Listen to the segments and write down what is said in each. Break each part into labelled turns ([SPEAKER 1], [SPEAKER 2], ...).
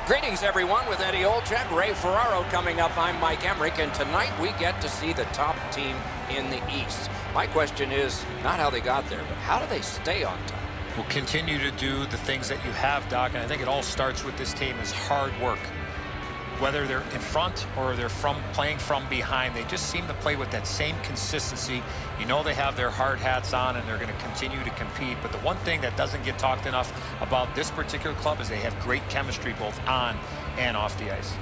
[SPEAKER 1] Greetings, everyone, with Eddie Olczyk, Ray Ferraro coming up. I'm Mike Emmerich, and tonight we get to see the top team in the East. My question is not how they got there, but how do they stay on top?
[SPEAKER 2] Will continue to do the things that you have, Doc, and I think it all starts with this team is hard work. Whether they're in front or they're playing from behind, they just seem to play with that same consistency. You know they have their hard hats on and they're going to continue to compete. But the one thing that doesn't get talked enough about this particular club is they have great chemistry both on and off the ice.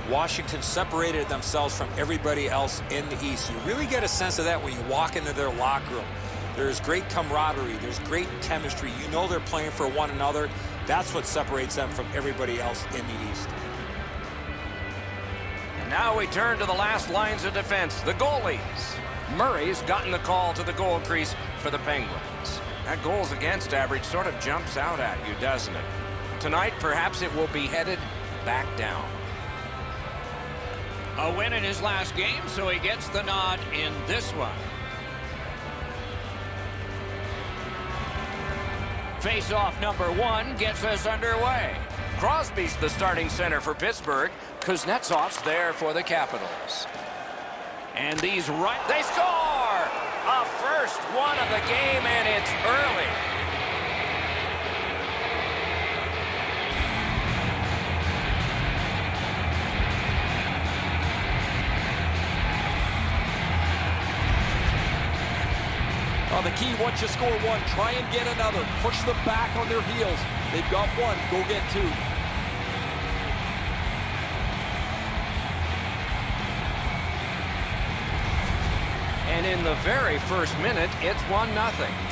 [SPEAKER 3] Washington separated themselves from everybody else in the East. You really get a sense of that when you walk into their locker room. There's great camaraderie. There's great chemistry. You know they're playing for one another. That's what separates them from everybody else in the East.
[SPEAKER 1] And now we turn to the last lines of defense, the goalies. Murray's gotten the call to the goal crease for the Penguins. That goals against average sort of jumps out at you, doesn't it? Tonight, perhaps it will be headed back down. A win in his last game, so he gets the nod in this one. Face-off number 1 gets us underway. Crosby's the starting center for Pittsburgh. Kuznetsov's there for the Capitals. And they score! A first one of the game, and it's early.
[SPEAKER 4] The key, once you score one, try and get another. Push them back on their heels. They've got one, go get two.
[SPEAKER 1] And in the very first minute, it's 1-0.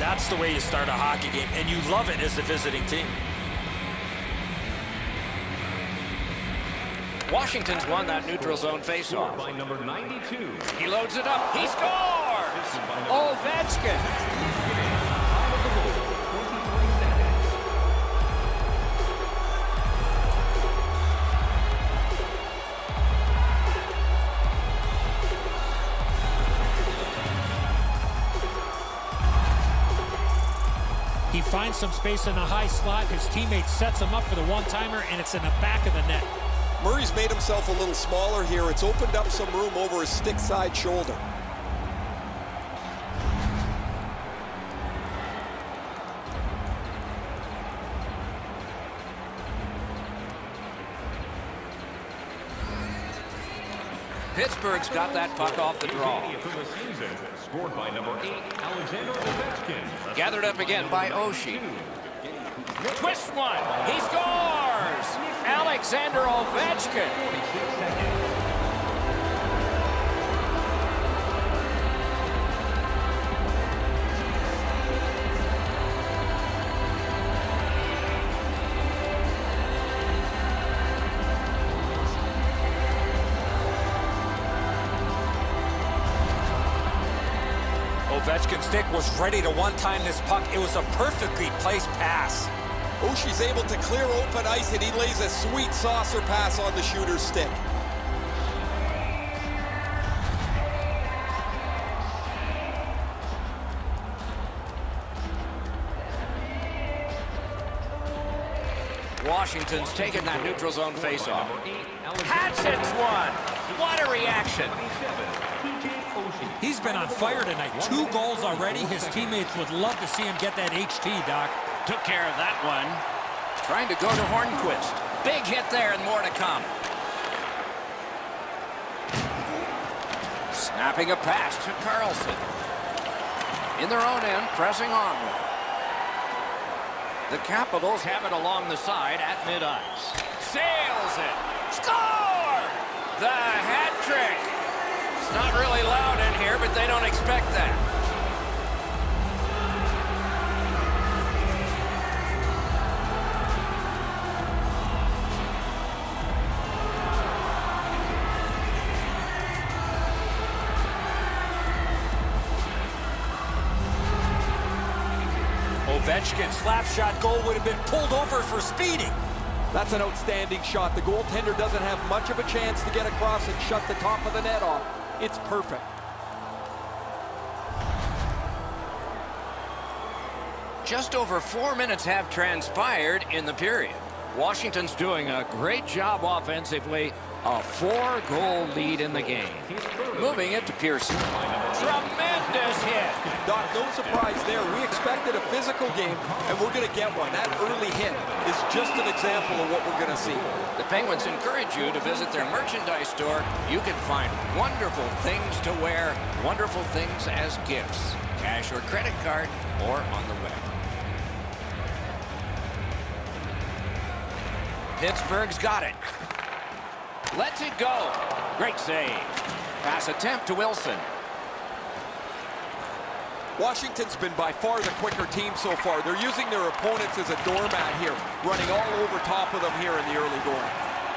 [SPEAKER 3] That's the way you start a hockey game, and you love it as the visiting team.
[SPEAKER 1] Washington's won that neutral zone faceoff.
[SPEAKER 5] By number 92.
[SPEAKER 1] He loads it up. He scores! Ovechkin.
[SPEAKER 6] He finds some space in the high slot. His teammate sets him up for the one-timer, and it's in the back of the net.
[SPEAKER 4] Murray's made himself a little smaller here. It's opened up some room over his stick side shoulder.
[SPEAKER 1] Pittsburgh's got that puck off the draw.
[SPEAKER 5] Scored by number 8, Alexander Ovechkin.
[SPEAKER 1] Gathered up again by Oshie. Twist one. He scores! Alexander Ovechkin.
[SPEAKER 3] Ovechkin's stick was ready to one-time this puck. It was a perfectly placed pass.
[SPEAKER 4] Oshie's able to clear open ice, and he lays a sweet saucer pass on the shooter's stick.
[SPEAKER 1] Washington's taken that neutral zone faceoff. Hatchet's one. What a reaction.
[SPEAKER 6] He's been on fire tonight. 2 goals already. His teammates would love to see him get that HT, Doc.
[SPEAKER 1] Took care of that one. Trying to go to Hornquist. Big hit there and more to come. Snapping a pass to Carlson. In their own end, pressing onward. The Capitals have it along the side at mid-ice. Sails it. Score! The hat trick. It's not really loud in here, but they don't expect that.
[SPEAKER 3] Ovechkin's slap shot goal would have been pulled over for speeding.
[SPEAKER 4] That's an outstanding shot. The goaltender doesn't have much of a chance to get across and shut the top of the net off. It's perfect.
[SPEAKER 1] Just over 4 minutes have transpired in the period. Washington's doing a great job offensively. A 4-goal lead in the game. Moving it to Pearson. Tremendous hit.
[SPEAKER 4] Doc, no surprise there. We expected a physical game, and we're going to get one. That early hit is just an example of what we're going to see.
[SPEAKER 1] The Penguins encourage you to visit their merchandise store. You can find wonderful things to wear, wonderful things as gifts, cash or credit card, or on the web. Pittsburgh's got it. Lets it go. Great save. Pass attempt to Wilson.
[SPEAKER 4] Washington's been by far the quicker team so far. They're using their opponents as a doormat here, running all over top of them here in the early going.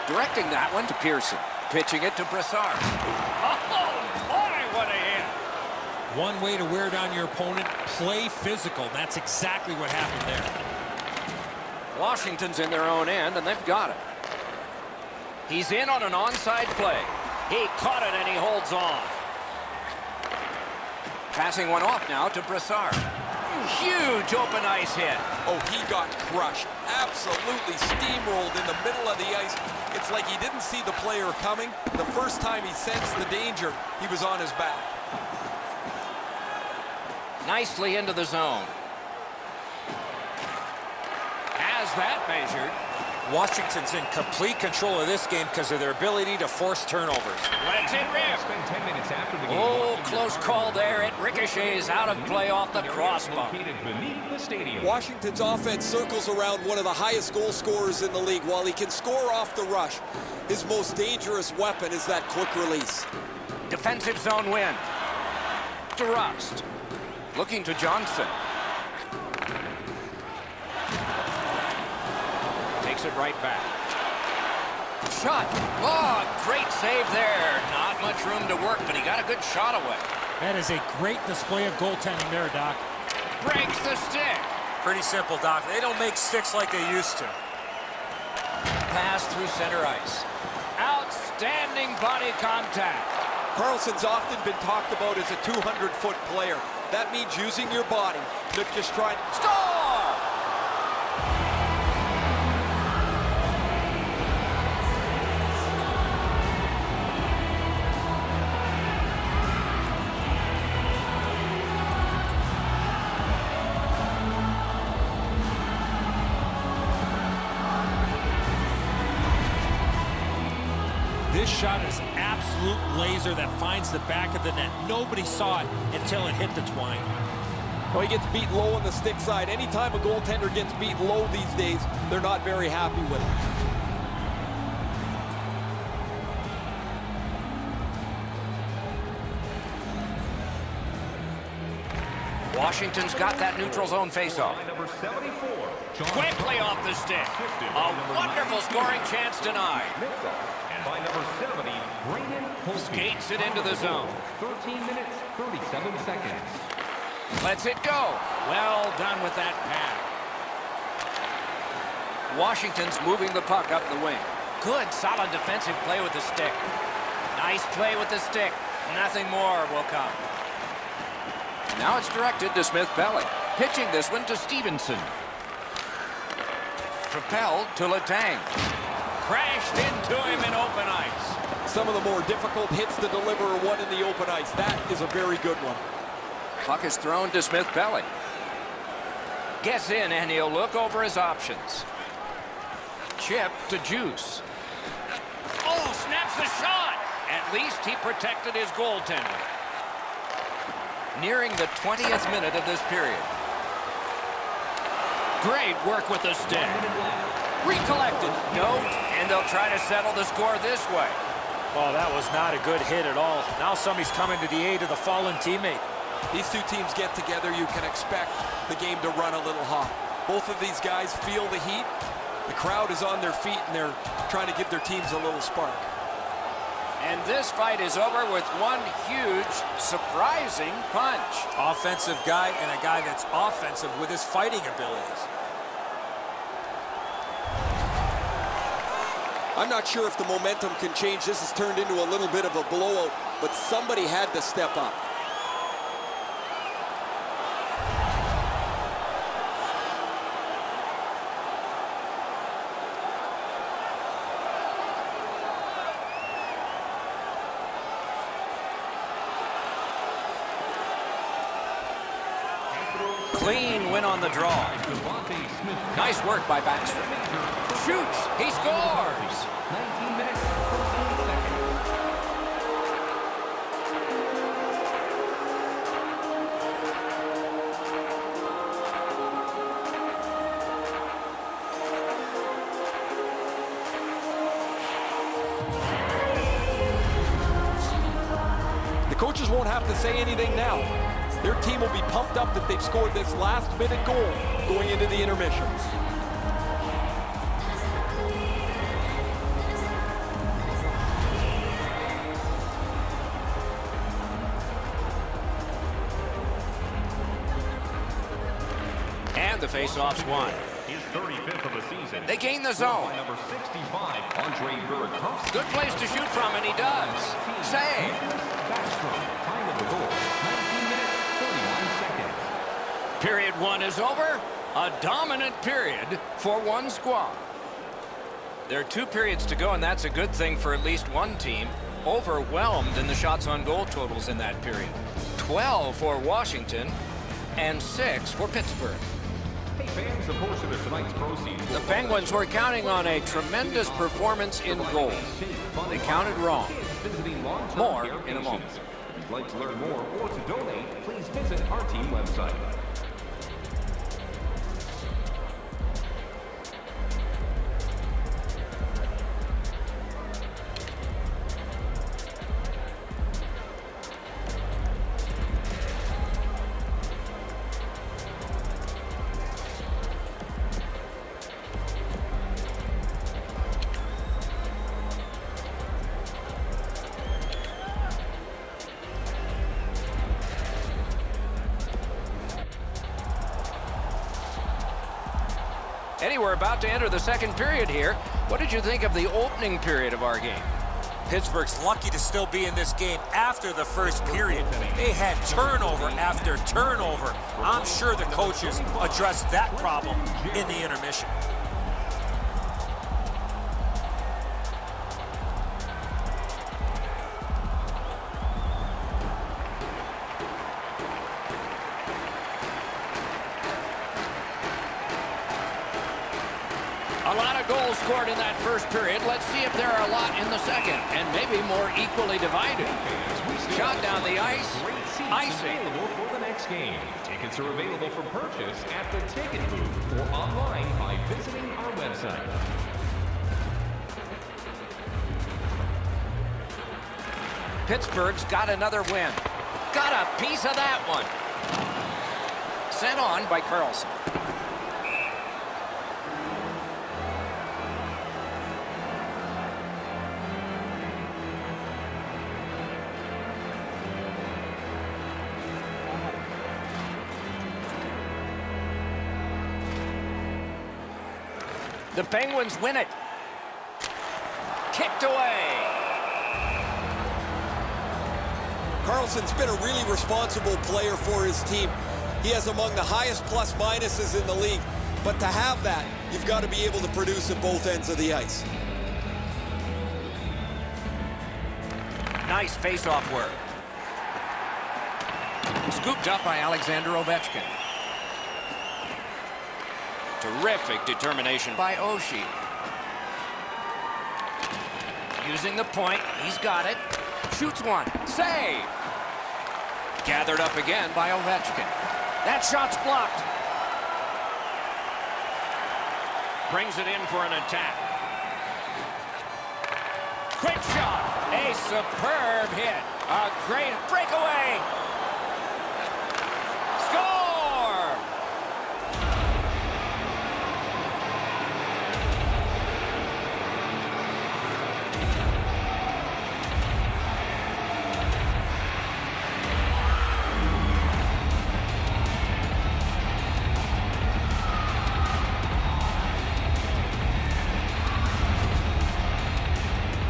[SPEAKER 1] Directing that one to Pearson. Pitching it to Brassard. Oh, boy, what a hit.
[SPEAKER 6] One way to wear down your opponent, play physical. That's exactly what happened there.
[SPEAKER 1] Washington's in their own end, and they've got it. He's in on an onside play. He caught it, and he holds on. Passing one off now to Brassard. Huge open ice hit.
[SPEAKER 4] Oh, he got crushed. Absolutely steamrolled in the middle of the ice. It's like he didn't see the player coming. The first time he sensed the danger, he was on his back.
[SPEAKER 1] Nicely into the zone. Has that measured.
[SPEAKER 3] Washington's in complete control of this game because of their ability to force turnovers.
[SPEAKER 1] Lets it rip. Oh, close call there. It ricochets out of play off the crossbar.
[SPEAKER 4] Washington's offense circles around one of the highest goal scorers in the league. While he can score off the rush, his most dangerous weapon is that quick release.
[SPEAKER 1] Defensive zone win. To Rust. Looking to Johnson. It right back. Shot. Oh, great save there. Not much room to work, but he got a good shot away.
[SPEAKER 6] That is a great display of goaltending there, Doc.
[SPEAKER 1] Breaks the stick.
[SPEAKER 3] Pretty simple, Doc. They don't make sticks like they used to.
[SPEAKER 1] Pass through center ice. Outstanding body contact.
[SPEAKER 4] Carlson's often been talked about as a 200-foot player. That means using your body, not just trying to
[SPEAKER 1] score.
[SPEAKER 6] This shot is an absolute laser that finds the back of the net. Nobody saw it until it hit the twine.
[SPEAKER 4] Well, he gets beat low on the stick side. Anytime a goaltender gets beat low these days, they're not very happy with it.
[SPEAKER 1] Washington's got that neutral zone faceoff. Quickly off the stick. A wonderful scoring chance denied.
[SPEAKER 5] By number 70, Brandon
[SPEAKER 1] skates it into the zone.
[SPEAKER 5] 13 minutes, 37 seconds.
[SPEAKER 1] Lets it go. Well done with that pass. Washington's moving the puck up the wing. Good, solid defensive play with the stick. Nice play with the stick. Nothing more will come. Now it's directed to Smith-Pelly. Pitching this one to Stevenson. Propelled to Letang. Crashed into him in open ice.
[SPEAKER 4] Some of the more difficult hits to deliver are one in the open ice. That is a very good one.
[SPEAKER 1] Puck is thrown to Smith-Pelly. Gets in, and he'll look over his options. Chip to Juice. Oh, snaps the shot. At least he protected his goaltender. Nearing the 20th minute of this period. Great work with the stick. Recollected. Note, and they'll try to settle the score this way.
[SPEAKER 3] Oh, that was not a good hit at all. Now somebody's coming to the aid of the fallen teammate.
[SPEAKER 4] These two teams get together, you can expect the game to run a little hot. Both of these guys feel the heat. The crowd is on their feet, and they're trying to give their teams a little spark.
[SPEAKER 1] And this fight is over with one huge, surprising punch.
[SPEAKER 3] Offensive guy and a guy that's offensive with his fighting abilities.
[SPEAKER 4] I'm not sure if the momentum can change. This has turned into a little bit of a blowout, but somebody had to step up.
[SPEAKER 1] Clean win on the draw. Nice work by Baxter. Shoots. He scores.
[SPEAKER 5] 19 minutes, 14 seconds.
[SPEAKER 4] The coaches won't have to say anything now. Their team will be pumped up that they've scored this last-minute goal going into the intermissions.
[SPEAKER 1] And the face-off's won.
[SPEAKER 5] His 35th of the season.
[SPEAKER 1] They gain the zone.
[SPEAKER 5] Number 65, Andre Burakovsky.
[SPEAKER 1] Good place to shoot from, and he does. Save.
[SPEAKER 5] Backstrom. Time of the goal, 19 minutes, 31 seconds.
[SPEAKER 1] Period one is over. A dominant period for one squad. There are 2 periods to go, and that's a good thing for at least one team. Overwhelmed in the shots on goal totals in that period. 12 for Washington and 6 for Pittsburgh.
[SPEAKER 5] Hey fans, a portion of tonight's proceeds.
[SPEAKER 1] The Penguins were counting on a tremendous performance in goal. They counted wrong. More in a moment.
[SPEAKER 5] If you'd like to learn more or to donate, please visit our team website.
[SPEAKER 1] Eddie, we're about to enter the second period here. What did you think of the opening period of our game?
[SPEAKER 3] Pittsburgh's lucky to still be in this game after the first period. They had turnover after turnover. I'm sure the coaches addressed that problem in the intermission.
[SPEAKER 1] A lot of goals scored in that first period. Let's see if there are a lot in the second, and maybe more equally divided. Shot down the ice. Icing.
[SPEAKER 5] Available for the next game. Tickets are available for purchase at the ticket booth or online by visiting our website.
[SPEAKER 1] Pittsburgh's got another win. Got a piece of that one. Sent on by Carlson. The Penguins win it. Kicked away.
[SPEAKER 7] Carlson's been a really responsible player for his team. He has among the highest plus-minuses in the league. But to have that, you've got to be able to produce at both ends of the ice.
[SPEAKER 1] Nice face-off work. Scooped up by Alexander Ovechkin. Terrific determination by Oshie. Using the point, he's got it. Shoots one. Save! Gathered up again by Ovechkin. That shot's blocked. Brings it in for an attack. Quick shot. A superb hit. A great breakaway. Score!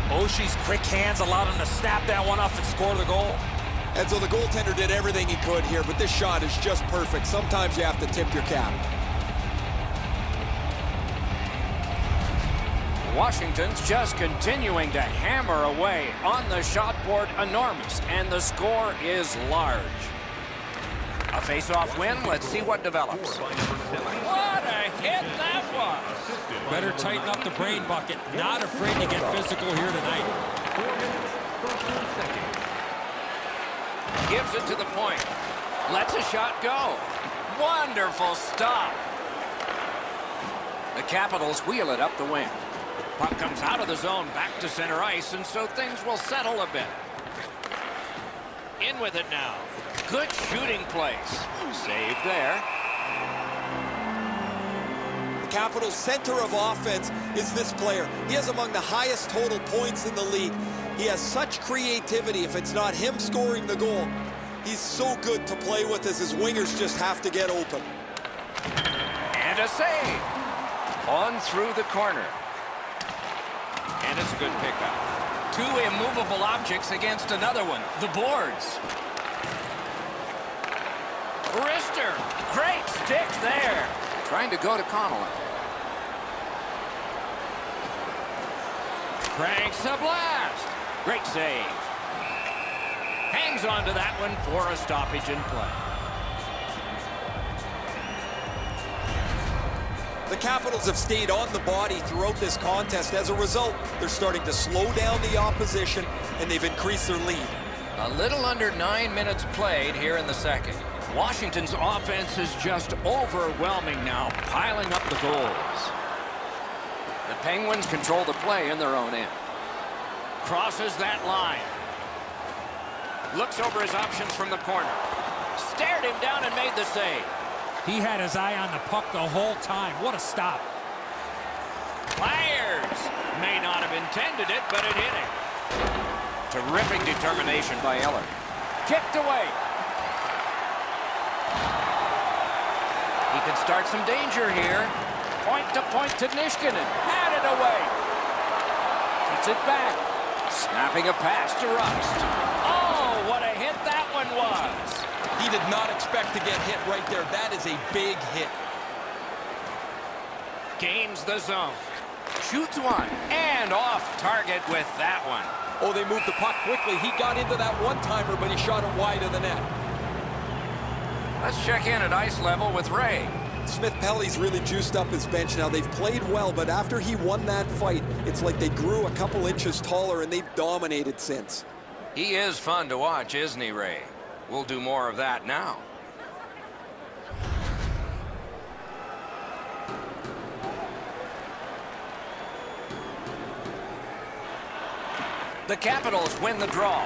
[SPEAKER 3] Oshie's quick hands allowed him to snap that one up and score the goal.
[SPEAKER 7] And so the goaltender did everything he could here, but this shot is just perfect. Sometimes you have to tip your cap.
[SPEAKER 1] Washington's just continuing to hammer away on the shot board, enormous, and the score is large. A Face-off win. Let's see what develops. What a hit that was.
[SPEAKER 6] Better tighten up the brain bucket. Not afraid to get physical here tonight.
[SPEAKER 1] Gives it to the point. Lets a shot go. Wonderful stop. The Capitals wheel it up the wing. Puck comes out of the zone back to center ice, and so things will settle a bit. In with it now. Good shooting place. Save there.
[SPEAKER 7] The Capitals' center of offense is this player. He has among the highest total points in the league. He has such creativity. If it's not him scoring the goal, he's so good to play with as his wingers just have to get open.
[SPEAKER 1] And a save. On through the corner. And it's a good pickup. Two immovable objects against another one. The boards. Wrister. Great stick there. Trying to go to Connolly. Cranks a blast. Great save. Hangs on to that one for a stoppage in play.
[SPEAKER 7] The Capitals have stayed on the body throughout this contest. As a result, they're starting to slow down the opposition, and they've increased their lead.
[SPEAKER 1] A little under 9 minutes played here in the second. Washington's offense is just overwhelming now, piling up the goals. The Penguins control the play in their own end. Crosses that line. Looks over his options from the corner. Stared him down and made the save.
[SPEAKER 6] He had his eye on the puck the whole time. What a stop.
[SPEAKER 1] Fires. May not have intended it, but it hit him. Terrific determination by Eller. Kicked away. He can start some danger here. Point to Niskanen. Had it away. Gets it back. Snapping a pass to Rust. Oh, what a hit that one was.
[SPEAKER 4] He did not expect to get hit right there. That is a big hit.
[SPEAKER 1] Gains the zone. Shoots one. And off target with that one.
[SPEAKER 4] Oh, they moved the puck quickly. He got into that one-timer, but he shot it wide of the net.
[SPEAKER 1] Let's check in at ice level with Ray.
[SPEAKER 7] Smith-Pelly's really juiced up his bench now. They've played well, but after he won that fight, it's like they grew a couple inches taller, and they've dominated since.
[SPEAKER 1] He is fun to watch, isn't he, Ray? We'll do more of that now. The Capitals win the draw.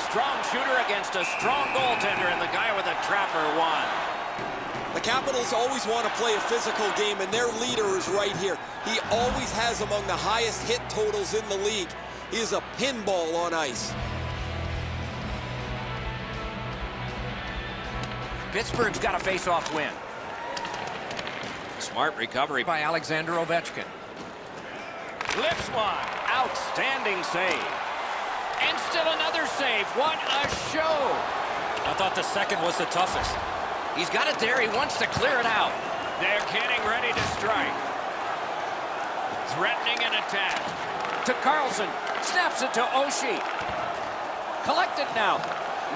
[SPEAKER 1] Strong shooter against a strong goaltender, and the guy with a trapper won.
[SPEAKER 7] The Capitals always want to play a physical game, and their leader is right here. He always has among the highest hit totals in the league. He is a pinball on ice.
[SPEAKER 1] Pittsburgh's got a face-off win. Smart recovery by Alexander Ovechkin. Lifts one. Outstanding save. And still another save. What a show.
[SPEAKER 3] I thought the second was the toughest.
[SPEAKER 1] He's got it there. He wants to clear it out. They're getting ready to strike. Threatening an attack. To Carlson. Snaps it to Oshie. Collected now.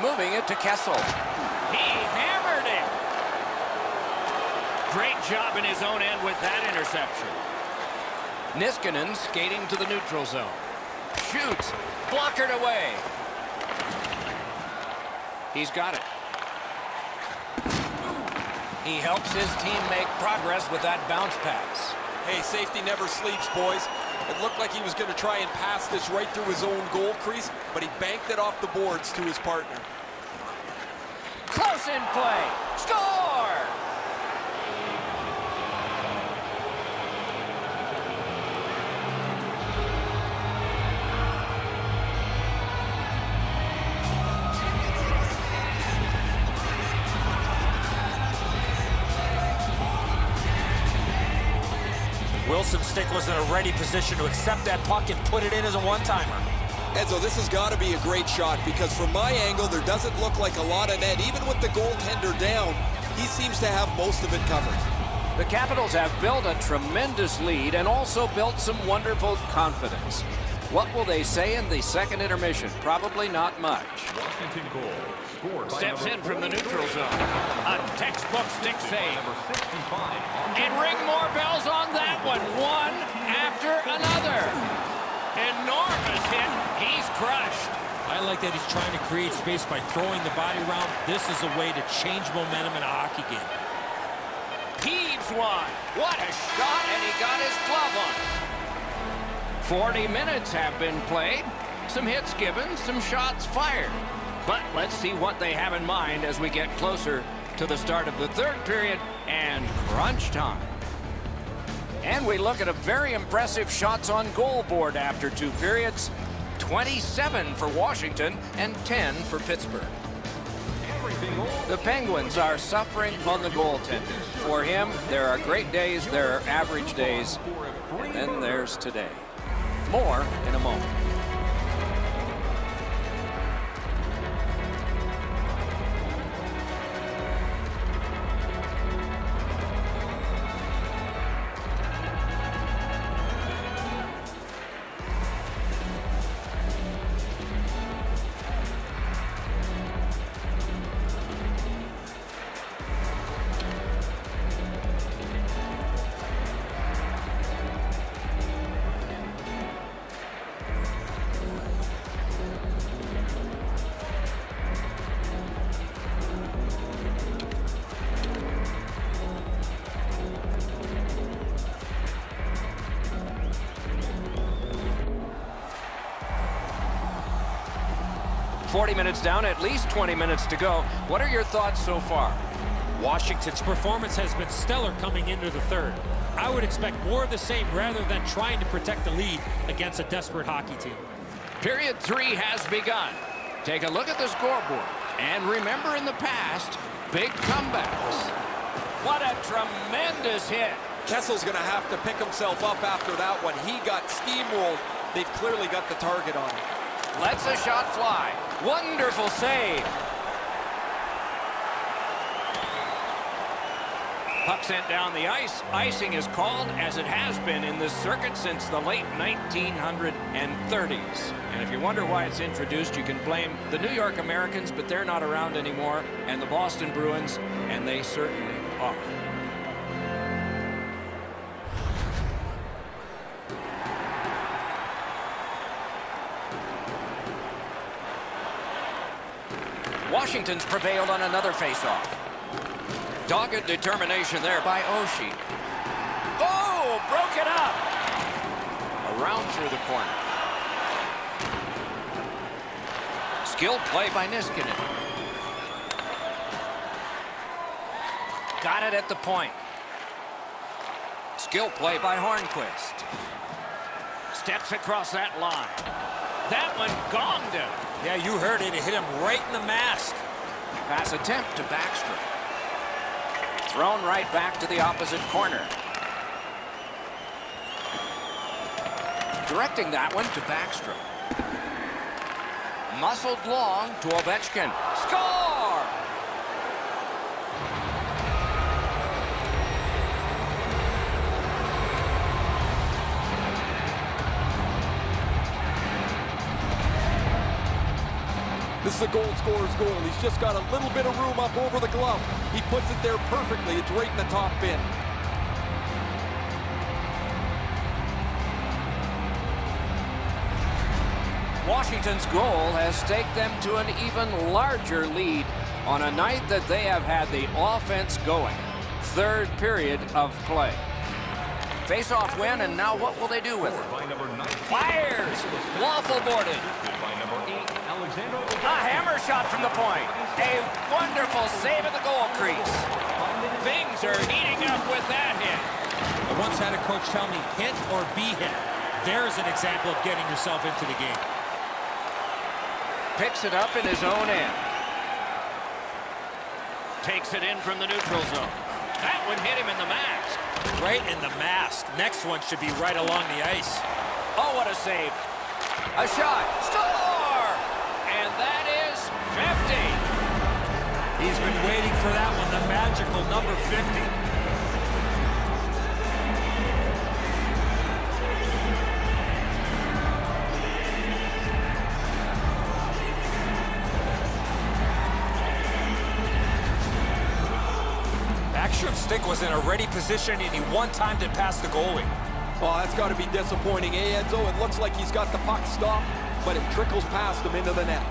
[SPEAKER 1] Moving it to Kessel. He hammered it. Great job in his own end with that interception. Niskanen skating to the neutral zone. Shoots. Blockered away. He's got it. He helps his team make progress with that bounce pass.
[SPEAKER 4] Hey, safety never sleeps, boys. It looked like he was going to try and pass this right through his own goal crease, but he banked it off the boards to his partner.
[SPEAKER 1] Close in play. Score!
[SPEAKER 3] Wilson's stick was in a ready position to accept that puck and put it in as a one-timer.
[SPEAKER 7] Enzo, this has got to be a great shot because from my angle, there doesn't look like a lot of net. Even with the goaltender down, he seems to have most of it covered.
[SPEAKER 1] The Capitals have built a tremendous lead and also built some wonderful confidence. What will they say in the second intermission? Probably not much.
[SPEAKER 5] Washington goal. Scored by
[SPEAKER 1] Steps in from the neutral zone. A textbook stick save.
[SPEAKER 5] number 65.
[SPEAKER 1] And ring more bells on that one. One after another. Enormous hit. He's crushed.
[SPEAKER 6] I like that he's trying to create space by throwing the body around. This is a way to change momentum in a hockey game.
[SPEAKER 1] Heaves one. What a shot, and he got his glove on it. 40 minutes have been played. Some hits given, some shots fired. But let's see what they have in mind as we get closer to the start of the third period and crunch time. And we look at a very impressive shots on goal board after 2 periods. 27 for Washington and 10 for Pittsburgh. The Penguins are suffering on the goaltender. For him, there are great days, there are average days, and then there's today. More in a moment. $40 minutes down, at least 20 minutes to go. What are your thoughts so far?
[SPEAKER 6] Washington's performance has been stellar coming into the third. I would expect more of the same rather than trying to protect the lead against a desperate hockey team.
[SPEAKER 1] Period 3 has begun. Take a look at the scoreboard. And remember in the past, big comebacks. What a tremendous hit.
[SPEAKER 7] Kessel's going to have to pick himself up after that one. He got steamrolled. They've clearly got the target on him.
[SPEAKER 1] Lets a shot fly. Wonderful save. Puck sent down the ice. Icing is called, as it has been in this circuit since the late 1930s. And if you wonder why it's introduced, you can blame the New York Americans, but they're not around anymore, and the Boston Bruins, and they certainly are. Washington's prevailed on another faceoff. Dogged determination there by Oshie. Oh, broke it up. Around through the corner. Skilled play by Niskanen. Got it at the point. Skill play by Hornquist. Steps across that line. That one gonged him.
[SPEAKER 6] Yeah, you heard it. It hit him right in the mask.
[SPEAKER 1] Pass attempt to Backstrom. Thrown right back to the opposite corner. Directing that one to Backstrom. Muscled long to Ovechkin. Score!
[SPEAKER 7] This is a goal scorer's goal. He's just got a little bit of room up over the glove. He puts it there perfectly. It's right in the top bin.
[SPEAKER 1] Washington's goal has staked them to an even larger lead on a night that they have had the offense going. Third period of play. Face-off win, and now what will they do with it? Fires! Waffle boarded. A hammer shot from the point. A wonderful save at the goal crease. Things are heating up with that hit.
[SPEAKER 6] I once had a coach tell me, hit or be hit. There's an example of getting yourself into the game.
[SPEAKER 1] Picks it up in his own end. Takes it in from the neutral zone. That one hit him in the mask.
[SPEAKER 6] Right in the mask. Next one should be right along the ice.
[SPEAKER 1] Oh, what a save. A shot. Score! And that is 50.
[SPEAKER 6] He's been waiting for that one, the magical number 50.
[SPEAKER 3] think was in a ready position, and he one-timed it past the goalie.
[SPEAKER 4] Well, that's got to be disappointing, eh, Enzo? It looks like he's got the puck stopped, but it trickles past him into the net.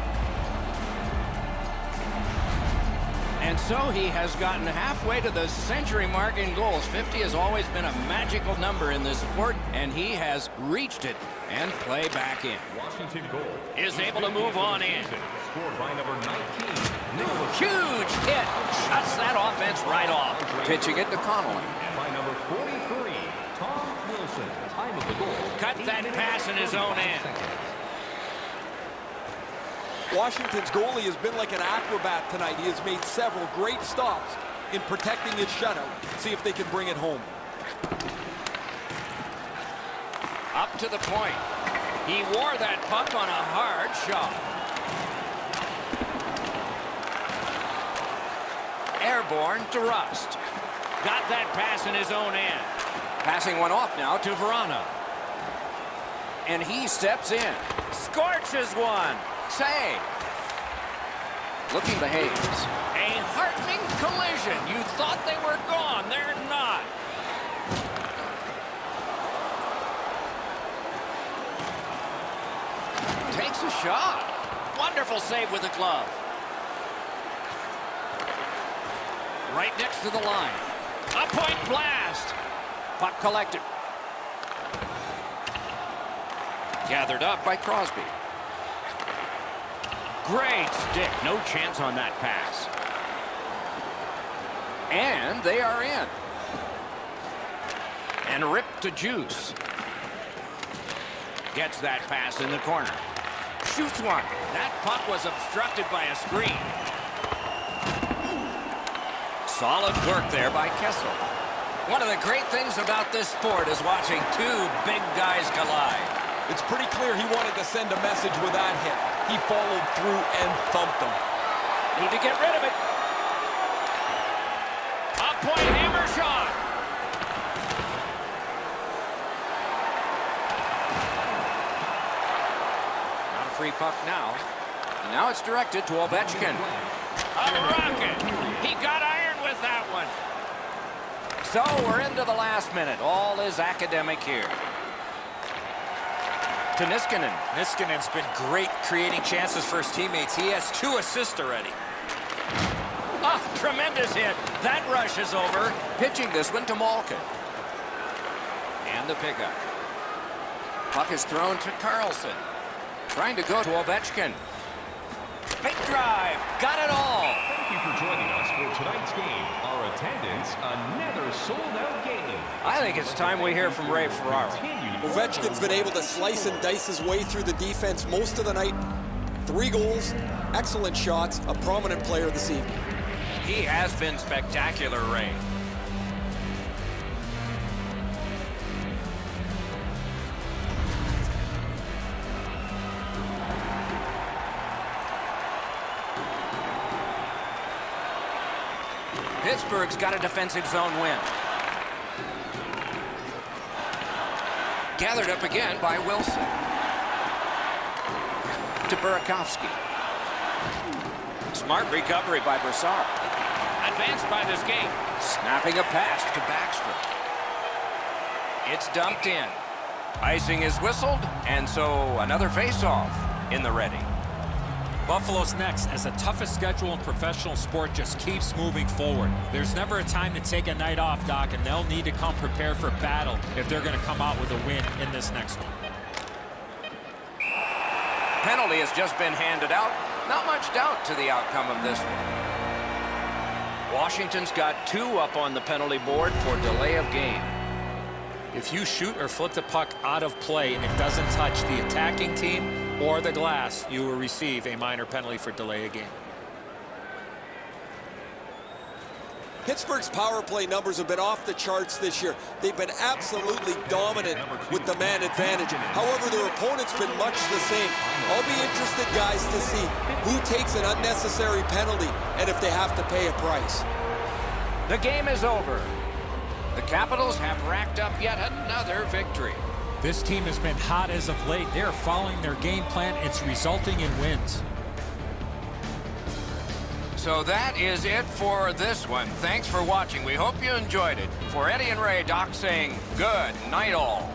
[SPEAKER 1] And so he has gotten halfway to the century mark in goals. 50 has always been a magical number in this sport, and he has reached it. And play back in.
[SPEAKER 5] Washington goal
[SPEAKER 1] Is able to move on in.
[SPEAKER 5] Scored by number 19.
[SPEAKER 1] Huge hit. Shuts that offense right off. Pitching it to Connolly.
[SPEAKER 5] And by number 43, Tom Wilson. Time of the goal.
[SPEAKER 1] Cut that pass in his own end.
[SPEAKER 4] Washington's goalie has been like an acrobat tonight. He has made several great stops in protecting his shutout. See if they can bring it home.
[SPEAKER 1] Up to the point. He wore that puck on a hard shot. Airborne to Rust. Got that pass in his own end. Passing one off now to Verano. And he steps in. Scorches one. Save. Looking to Hayes. A heartening collision. You thought they were gone. They're not. Takes a shot. Wonderful save with the glove. Right next to the line. A point blast. Puck collected. Gathered up by Crosby. Great stick. No chance on that pass. And they are in. And ripped to Juice. Gets that pass in the corner. Shoots one. That puck was obstructed by a screen. Solid work there by Kessel. One of the great things about this sport is watching two big guys collide.
[SPEAKER 4] It's pretty clear he wanted to send a message with that hit. He followed through and thumped him.
[SPEAKER 1] Need to get rid of it. A point hammer shot. Not a free puck now. And now it's directed to Ovechkin. A rocket. He got iron with that one. So we're into the last minute. All is academic here. To Niskanen.
[SPEAKER 3] Niskanen's been great creating chances for his teammates. He has 2 assists already.
[SPEAKER 1] Ah, tremendous hit. That rush is over. Pitching this one to Malkin. And the pickup. Puck is thrown to Carlson. Trying to go to Ovechkin. Big drive. Got it all.
[SPEAKER 5] Thank you for joining us for tonight's game. Our attendance, another sold-out game.
[SPEAKER 1] I think it's time we hear from Ray Ferraro.
[SPEAKER 7] Ovechkin's been able to slice and dice his way through the defense most of the night. 3 goals, excellent shots, a prominent player this evening.
[SPEAKER 1] He has been spectacular, Ray. Pittsburgh's got a defensive zone win. Gathered up again by Wilson. To Burakovsky. Smart recovery by Brassard. Advanced by this game. Snapping a pass to Backstrom. It's dumped in. Icing is whistled, and so another face-off in the ready.
[SPEAKER 6] Buffalo's next, as the toughest schedule in professional sport just keeps moving forward. There's never a time to take a night off, Doc, and they'll need to come prepared for battle if they're going to come out with a win in this next one.
[SPEAKER 1] Penalty has just been handed out. Not much doubt to the outcome of this one. Washington's got 2 up on the penalty board for delay of game.
[SPEAKER 6] If you shoot or flip the puck out of play and it doesn't touch the attacking team or the glass, you will receive a minor penalty for delay of game.
[SPEAKER 7] Pittsburgh's power play numbers have been off the charts this year. They've been absolutely dominant with the man advantage. However, their opponent's been much the same. I'll be interested, guys, to see who takes an unnecessary penalty and if they have to pay a price.
[SPEAKER 1] The game is over. The Capitals have racked up yet another victory.
[SPEAKER 6] This team has been hot as of late. They're following their game plan. It's resulting in wins.
[SPEAKER 1] So that is it for this one. Thanks for watching. We hope you enjoyed it. For Eddie and Ray, Doc saying good night all.